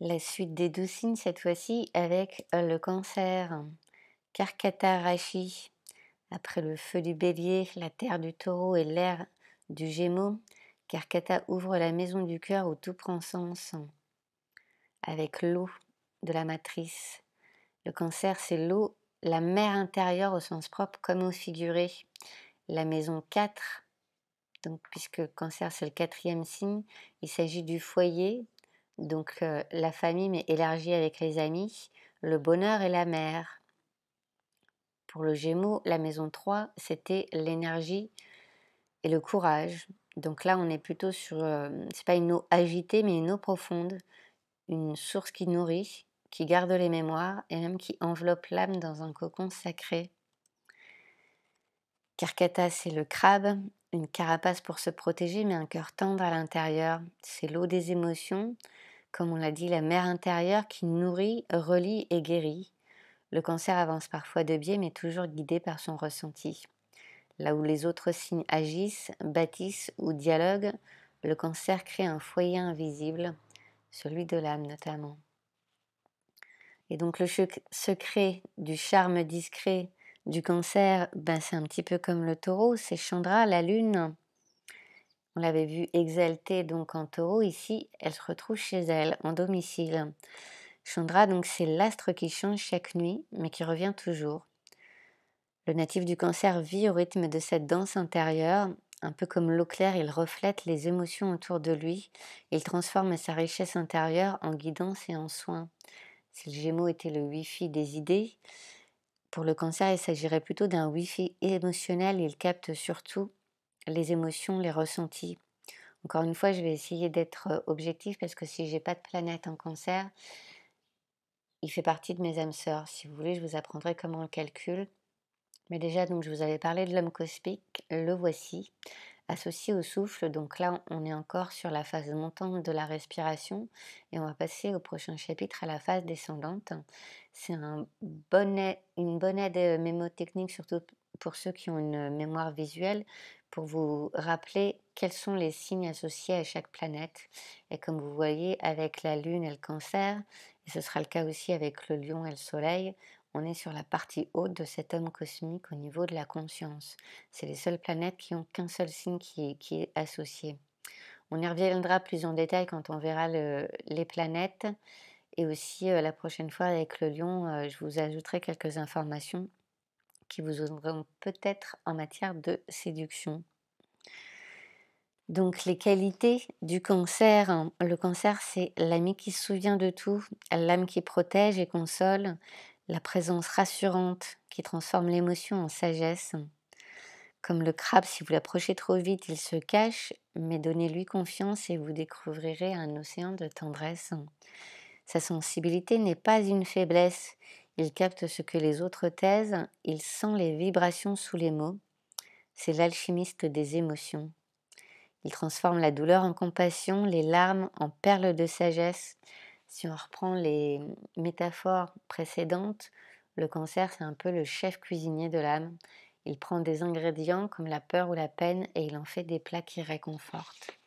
La suite des 12 signes cette fois-ci avec le Cancer. Karkata Rashi. Après le feu du Bélier, la terre du Taureau et l'air du Gémeaux, Karkata ouvre la maison du cœur où tout prend sens. Avec l'eau de la matrice. Le Cancer, c'est l'eau, la mer intérieure au sens propre comme au figuré. La maison 4, donc puisque Cancer c'est le 4e signe, il s'agit du foyer, donc la famille mais élargie avec les amis, le bonheur et la mer. Pour le Gémeaux, la maison 3, c'était l'énergie et le courage. Donc là, on est plutôt sur, c'est pas une eau agitée, mais une eau profonde, une source qui nourrit, qui garde les mémoires et même qui enveloppe l'âme dans un cocon sacré. Karkata, c'est le crabe, une carapace pour se protéger, mais un cœur tendre à l'intérieur. C'est l'eau des émotions, comme on l'a dit, la mer intérieure qui nourrit, relie et guérit. Le Cancer avance parfois de biais, mais toujours guidé par son ressenti. Là où les autres signes agissent, bâtissent ou dialoguent, le Cancer crée un foyer invisible, celui de l'âme notamment. Et donc le secret du charme discret du Cancer, c'est un petit peu comme le Taureau, c'est Chandra, la lune. On l'avait vu exaltée donc en Taureau, ici elle se retrouve chez elle, en domicile. Chandra, donc c'est l'astre qui change chaque nuit, mais qui revient toujours. Le natif du Cancer vit au rythme de cette danse intérieure, un peu comme l'eau claire, il reflète les émotions autour de lui, il transforme sa richesse intérieure en guidance et en soin. Si le Gémeaux était le Wi-Fi des idées, pour le Cancer, il s'agirait plutôt d'un Wi-Fi émotionnel, il capte surtout les émotions, les ressentis. Encore une fois, je vais essayer d'être objective parce que si j'ai pas de planète en Cancer, il fait partie de mes âmes sœurs. Si vous voulez, je vous apprendrai comment on le calcule. Mais déjà, donc, je vous avais parlé de l'homme cosmique, le voici, associé au souffle. Donc là, on est encore sur la phase montante de la respiration et on va passer au prochain chapitre à la phase descendante. C'est une bonne aide mémotechnique, surtout pour ceux qui ont une mémoire visuelle, pour vous rappeler quels sont les signes associés à chaque planète. Et comme vous voyez, avec la Lune et le Cancer, et ce sera le cas aussi avec le Lion et le Soleil, on est sur la partie haute de cet homme cosmique au niveau de la conscience. C'est les seules planètes qui n'ont qu'un seul signe qui est associé. On y reviendra plus en détail quand on verra les planètes. Et aussi la prochaine fois avec le lion, je vous ajouterai quelques informations qui vous aideront peut-être en matière de séduction. Donc les qualités du Cancer, hein. Le Cancer, c'est l'ami qui se souvient de tout, l'âme qui protège et console, la présence rassurante qui transforme l'émotion en sagesse. Comme le crabe, si vous l'approchez trop vite, il se cache, mais donnez-lui confiance et vous découvrirez un océan de tendresse. Sa sensibilité n'est pas une faiblesse, il capte ce que les autres taisent, il sent les vibrations sous les mots. C'est l'alchimiste des émotions. Il transforme la douleur en compassion, les larmes en perles de sagesse. Si on reprend les métaphores précédentes, le Cancer, c'est un peu le chef cuisinier de l'âme. Il prend des ingrédients comme la peur ou la peine et il en fait des plats qui réconfortent.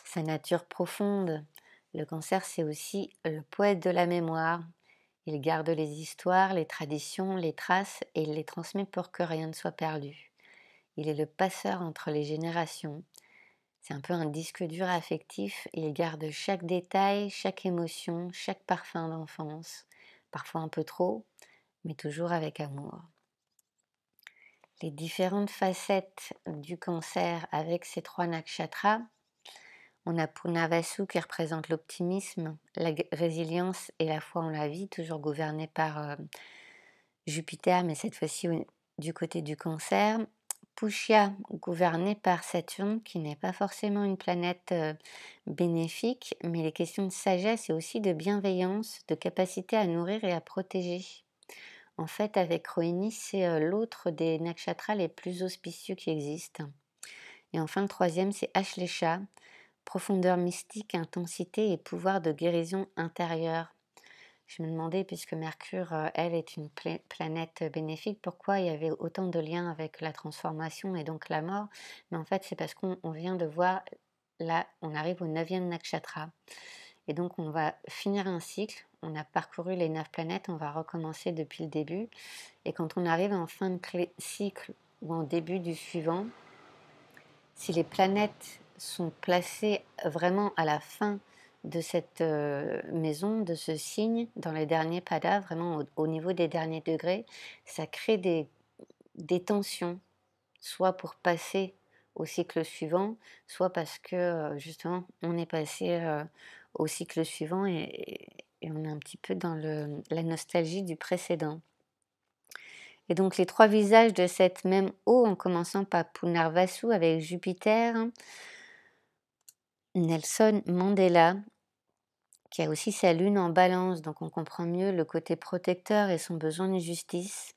Sa nature profonde, le Cancer, c'est aussi le poète de la mémoire. Il garde les histoires, les traditions, les traces et il les transmet pour que rien ne soit perdu. Il est le passeur entre les générations. C'est un peu un disque dur affectif. Il garde chaque détail, chaque émotion, chaque parfum d'enfance. Parfois un peu trop, mais toujours avec amour. Les différentes facettes du Cancer avec ces 3 nakshatras. On a Purnavasu qui représente l'optimisme, la résilience et la foi en la vie, toujours gouverné par Jupiter, mais cette fois-ci du côté du Cancer. Pushya, gouverné par Saturne, qui n'est pas forcément une planète bénéfique, mais les questions de sagesse et aussi de bienveillance, de capacité à nourrir et à protéger. En fait, avec Rohini, c'est l'autre des nakshatras les plus auspicieux qui existent. Et enfin, le 3e, c'est Ashlesha, profondeur mystique, intensité et pouvoir de guérison intérieure. Je me demandais, puisque Mercure, elle, est une planète bénéfique, pourquoi il y avait autant de liens avec la transformation et donc la mort. Mais en fait, c'est parce qu'on vient de voir, là, on arrive au 9e nakshatra. et donc on va finir un cycle. On a parcouru les 9 planètes, on va recommencer depuis le début et quand on arrive en fin de cycle ou en début du suivant, si les planètes sont placées vraiment à la fin de cette maison, de ce signe, dans les derniers padas, vraiment au niveau des derniers degrés, ça crée des tensions, soit pour passer au cycle suivant, soit parce que justement on est passé au cycle suivant et on est un petit peu dans la nostalgie du précédent. Et donc les 3 visages de cette même eau, en commençant par Punarvasu avec Jupiter, Nelson Mandela, qui a aussi sa lune en balance, donc on comprend mieux le côté protecteur et son besoin de justice.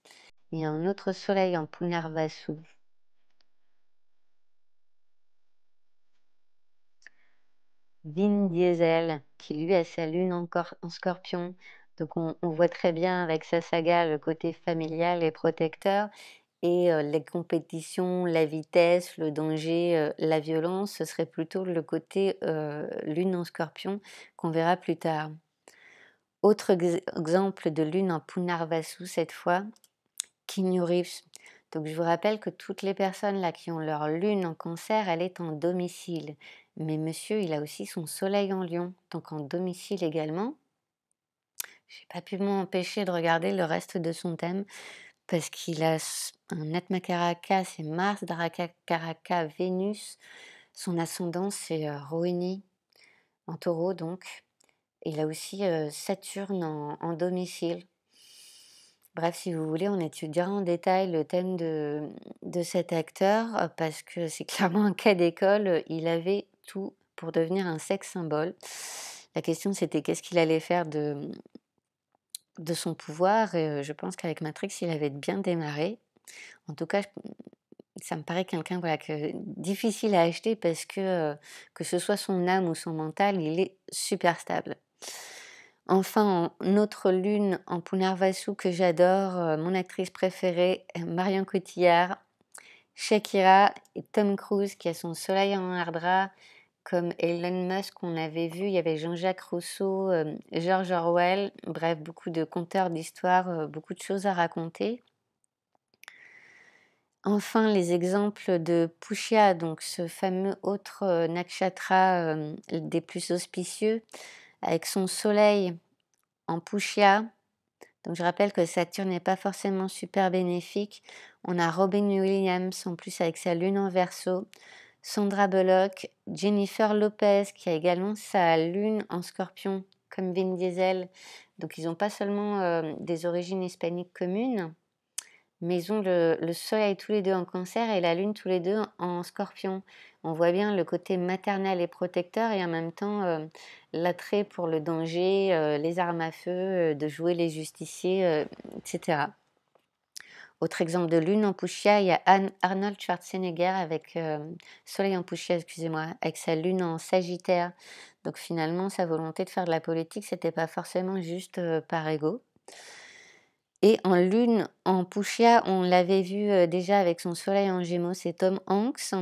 Il y a un autre soleil en Punarvasu, Vin Diesel, qui lui a sa lune encore en Scorpion. Donc on voit très bien avec sa saga le côté familial et protecteur. Et les compétitions, la vitesse, le danger, la violence, ce serait plutôt le côté lune en Scorpion qu'on verra plus tard. Autre exemple de lune en Punarvasu cette fois, Keanu Reeves. Donc je vous rappelle que toutes les personnes là qui ont leur lune en Cancer, elle est en domicile. Mais monsieur, il a aussi son soleil en Lion, donc en domicile également. J'ai pas pu m'empêcher de regarder le reste de son thème parce qu'il a un Atmakaraka, c'est Mars, Darakaraka, Vénus. Son ascendant, c'est Rohini, en taureau donc. Il a aussi Saturne en domicile. Bref, si vous voulez, on étudiera en détail le thème de cet acteur parce que c'est clairement un cas d'école. Il avait tout pour devenir un sex symbole. La question, c'était qu'est-ce qu'il allait faire de son pouvoir. Et je pense qu'avec Matrix, il avait bien démarré. En tout cas, ça me paraît quelqu'un voilà, difficile à acheter parce que ce soit son âme ou son mental, il est super stable. Enfin, notre lune en Punarvasu que j'adore, mon actrice préférée, Marion Cotillard, Shakira et Tom Cruise qui a son soleil en Ardra, comme Elon Musk on avait vu, il y avait Jean-Jacques Rousseau, George Orwell, bref, beaucoup de conteurs d'histoire, beaucoup de choses à raconter. Enfin, les exemples de Pushya, donc ce fameux autre nakshatra des plus auspicieux, avec son soleil en Pushya. Donc je rappelle que Saturne n'est pas forcément super bénéfique. On a Robin Williams en plus avec sa lune en Verseau, Sandra Bullock, Jennifer Lopez qui a également sa lune en Scorpion comme Vin Diesel. Donc ils n'ont pas seulement des origines hispaniques communes, mais ils ont le soleil tous les deux en Cancer et la lune tous les deux en Scorpion. On voit bien le côté maternel et protecteur et en même temps l'attrait pour le danger, les armes à feu, de jouer les justiciers, etc. Autre exemple de lune en Pushya, il y a Arnold Schwarzenegger avec soleil en Pushya, excusez-moi, avec sa lune en Sagittaire. Donc finalement, sa volonté de faire de la politique, c'était pas forcément juste par ego. Et en lune, en Pushya, on l'avait vu déjà avec son soleil en Gémeaux, c'est Tom Hanks.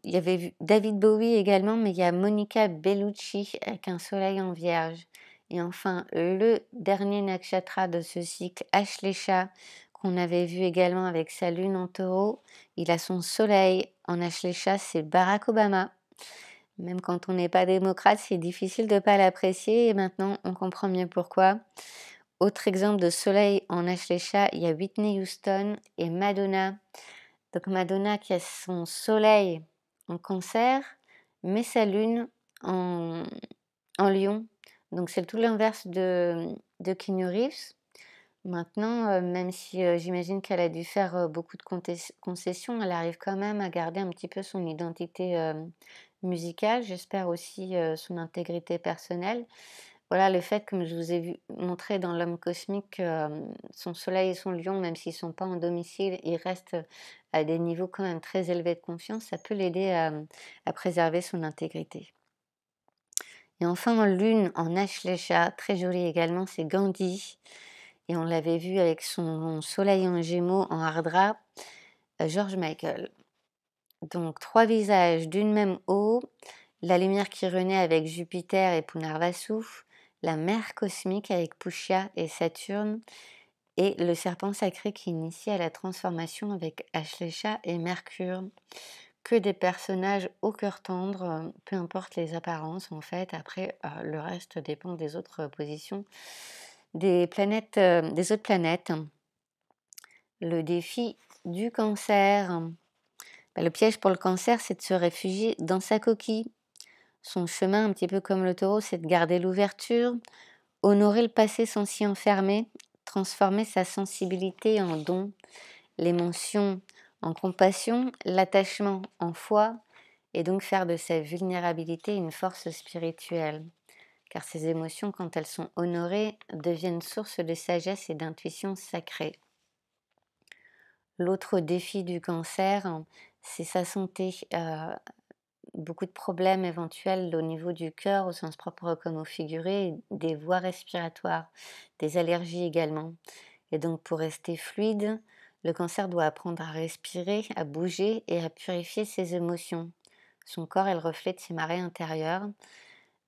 Il y avait vu David Bowie également, mais il y a Monica Bellucci avec un soleil en Vierge. Et enfin, le dernier nakshatra de ce cycle, Ashlesha, qu'on avait vu également avec sa lune en Taureau. Il a son soleil en Ashlesha, c'est Barack Obama. Même quand on n'est pas démocrate, c'est difficile de ne pas l'apprécier et maintenant on comprend mieux pourquoi. Autre exemple de soleil en Ashlesha, il y a Whitney Houston et Madonna. Donc Madonna qui a son soleil en Cancer, mais sa lune en, en Lion. Donc c'est tout l'inverse de Keanu Reeves. Maintenant, même si j'imagine qu'elle a dû faire beaucoup de concessions, elle arrive quand même à garder un petit peu son identité musicale. J'espère aussi son intégrité personnelle. Voilà, le fait, comme je vous ai montré dans l'homme cosmique, que son soleil et son lion, même s'ils ne sont pas en domicile, ils restent à des niveaux quand même très élevés de confiance, ça peut l'aider à préserver son intégrité. Et enfin, en lune, en Ashlesha, très jolie également, c'est Gandhi. Et on l'avait vu avec son soleil en Gémeaux, en Ardra, George Michael. Donc 3 visages d'une même eau. la lumière qui renaît avec Jupiter et Punarvasu, la mer cosmique avec Pushya et Saturne, et le serpent sacré qui initie à la transformation avec Ashlesha et Mercure. Que des personnages au cœur tendre, peu importe les apparences en fait. Après, le reste dépend des autres positions des planètes, des autres planètes. Le défi du Cancer. Le piège pour le Cancer, c'est de se réfugier dans sa coquille. Son chemin, un petit peu comme le Taureau, c'est de garder l'ouverture, honorer le passé sans s'y enfermer, transformer sa sensibilité en don, l'émotion en compassion, l'attachement en foi, et donc faire de sa vulnérabilité une force spirituelle. Car ces émotions, quand elles sont honorées, deviennent source de sagesse et d'intuition sacrée. L'autre défi du Cancer, c'est sa santé. Beaucoup de problèmes éventuels au niveau du cœur, au sens propre comme au figuré, des voies respiratoires, des allergies également. Et donc pour rester fluide, le Cancer doit apprendre à respirer, à bouger et à purifier ses émotions. Son corps est le reflet de ses marées intérieures.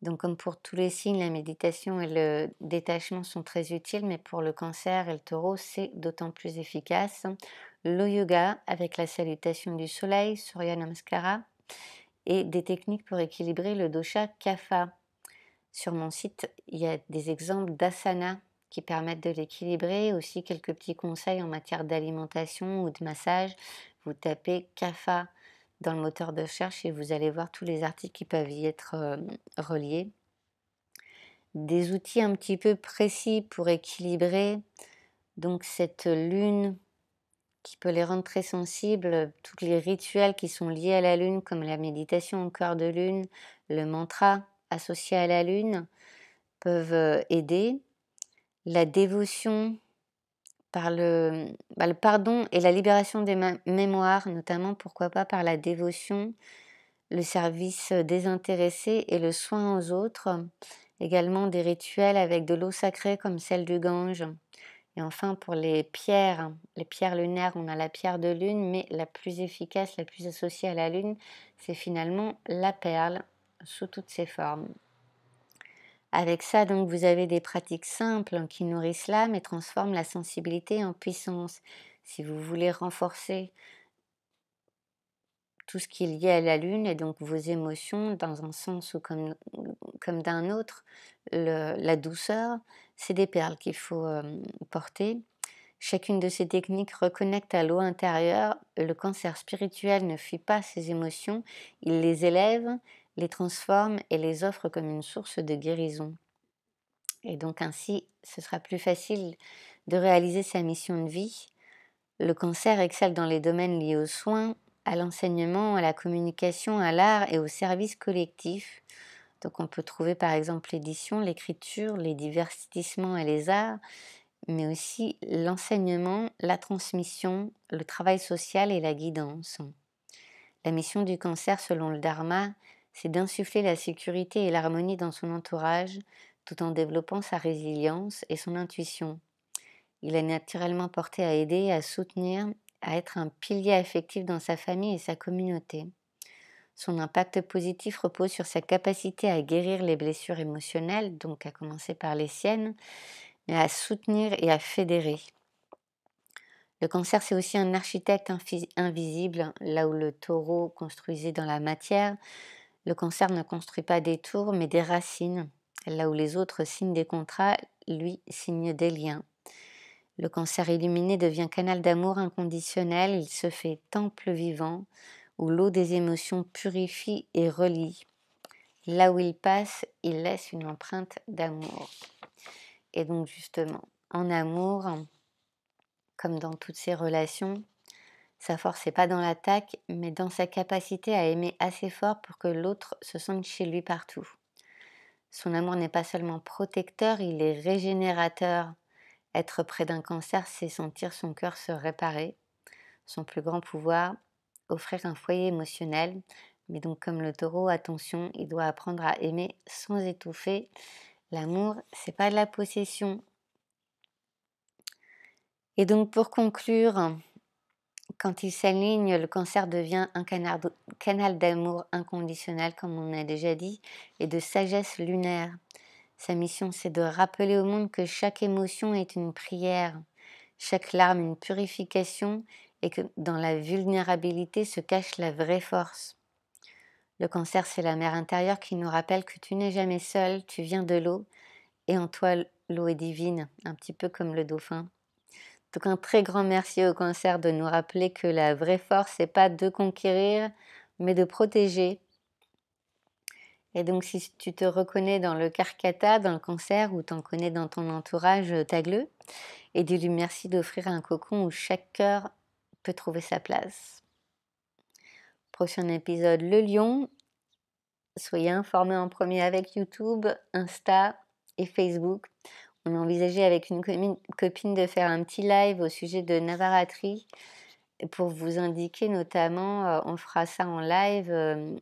Donc comme pour tous les signes, la méditation et le détachement sont très utiles, mais pour le Cancer et le Taureau, c'est d'autant plus efficace. Le yoga avec la salutation du soleil, Surya Namaskara, et des techniques pour équilibrer le dosha kapha. Sur mon site, il y a des exemples d'asanas qui permettent de l'équilibrer, aussi quelques petits conseils en matière d'alimentation ou de massage. Vous tapez kapha dans le moteur de recherche et vous allez voir tous les articles qui peuvent y être reliés. Des outils un petit peu précis pour équilibrer donc cette lune qui peut les rendre très sensibles, tous les rituels qui sont liés à la lune, comme la méditation au cœur de lune, le mantra associé à la lune, peuvent aider. La dévotion par le pardon et la libération des mémoires, notamment pourquoi pas par la dévotion, le service désintéressé et le soin aux autres. Également des rituels avec de l'eau sacrée comme celle du Gange. Et enfin, pour les pierres lunaires, on a la pierre de lune, mais la plus efficace, la plus associée à la lune, c'est finalement la perle sous toutes ses formes. Avec ça, donc, vous avez des pratiques simples qui nourrissent l'âme et transforment la sensibilité en puissance. Si vous voulez renforcer tout ce qui est lié à la lune et donc vos émotions dans un sens ou comme d'un autre, la douceur, c'est des perles qu'il faut porter. Chacune de ces techniques reconnecte à l'eau intérieure. Le Cancer spirituel ne fuit pas ses émotions, il les élève, les transforme et les offre comme une source de guérison. Et donc ainsi, ce sera plus facile de réaliser sa mission de vie. Le Cancer excelle dans les domaines liés aux soins, à l'enseignement, à la communication, à l'art et au service collectif. Donc on peut trouver par exemple l'édition, l'écriture, les divertissements et les arts, mais aussi l'enseignement, la transmission, le travail social et la guidance. La mission du Cancer, selon le Dharma, c'est d'insuffler la sécurité et l'harmonie dans son entourage, tout en développant sa résilience et son intuition. Il est naturellement porté à aider, à soutenir, à être un pilier affectif dans sa famille et sa communauté. Son impact positif repose sur sa capacité à guérir les blessures émotionnelles, donc à commencer par les siennes, mais à soutenir et à fédérer. Le Cancer, c'est aussi un architecte invisible, là où le Taureau construisait dans la matière. Le Cancer ne construit pas des tours, mais des racines. Là où les autres signent des contrats, lui signe des liens. Le Cancer illuminé devient canal d'amour inconditionnel, il se fait temple vivant, où l'eau des émotions purifie et relie. Là où il passe, il laisse une empreinte d'amour. Et donc justement, en amour, comme dans toutes ses relations, sa force n'est pas dans l'attaque, mais dans sa capacité à aimer assez fort pour que l'autre se sente chez lui partout. Son amour n'est pas seulement protecteur, il est régénérateur. Être près d'un Cancer, c'est sentir son cœur se réparer. Son plus grand pouvoir, offrir un foyer émotionnel. Mais donc comme le Taureau, attention, il doit apprendre à aimer sans étouffer. L'amour, c'est pas de la possession. Et donc pour conclure, Quand il s'aligne, le cancer devient un canal d'amour inconditionnel, comme on a déjà dit, et de sagesse lunaire. Sa mission, c'est de rappeler au monde que chaque émotion est une prière, chaque larme une purification, et que dans la vulnérabilité se cache la vraie force. Le cancer, c'est la mère intérieure qui nous rappelle que tu n'es jamais seul, tu viens de l'eau, et en toi, l'eau est divine, un petit peu comme le dauphin. Donc un très grand merci au cancer de nous rappeler que la vraie force, c'est pas de conquérir, mais de protéger. Et donc si tu te reconnais dans le Karkata, dans le cancer, ou t'en connais dans ton entourage, tag-le, et dis-lui merci d'offrir un cocon où chaque cœur peut trouver sa place. Prochain épisode, le lion. Soyez informés en premier avec YouTube, Insta et Facebook. On a envisagé avec une copine de faire un petit live au sujet de Navaratri pour vous indiquer notamment, on fera ça en live,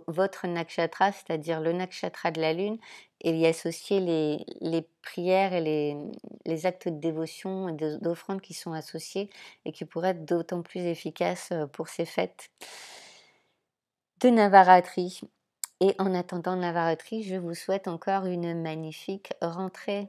votre nakshatra, c'est-à-dire le nakshatra de la lune, et y associer les prières et les actes de dévotion et d'offrande qui sont associés et qui pourraient être d'autant plus efficaces pour ces fêtes de Navaratri. Et en attendant Navaratri, je vous souhaite encore une magnifique rentrée.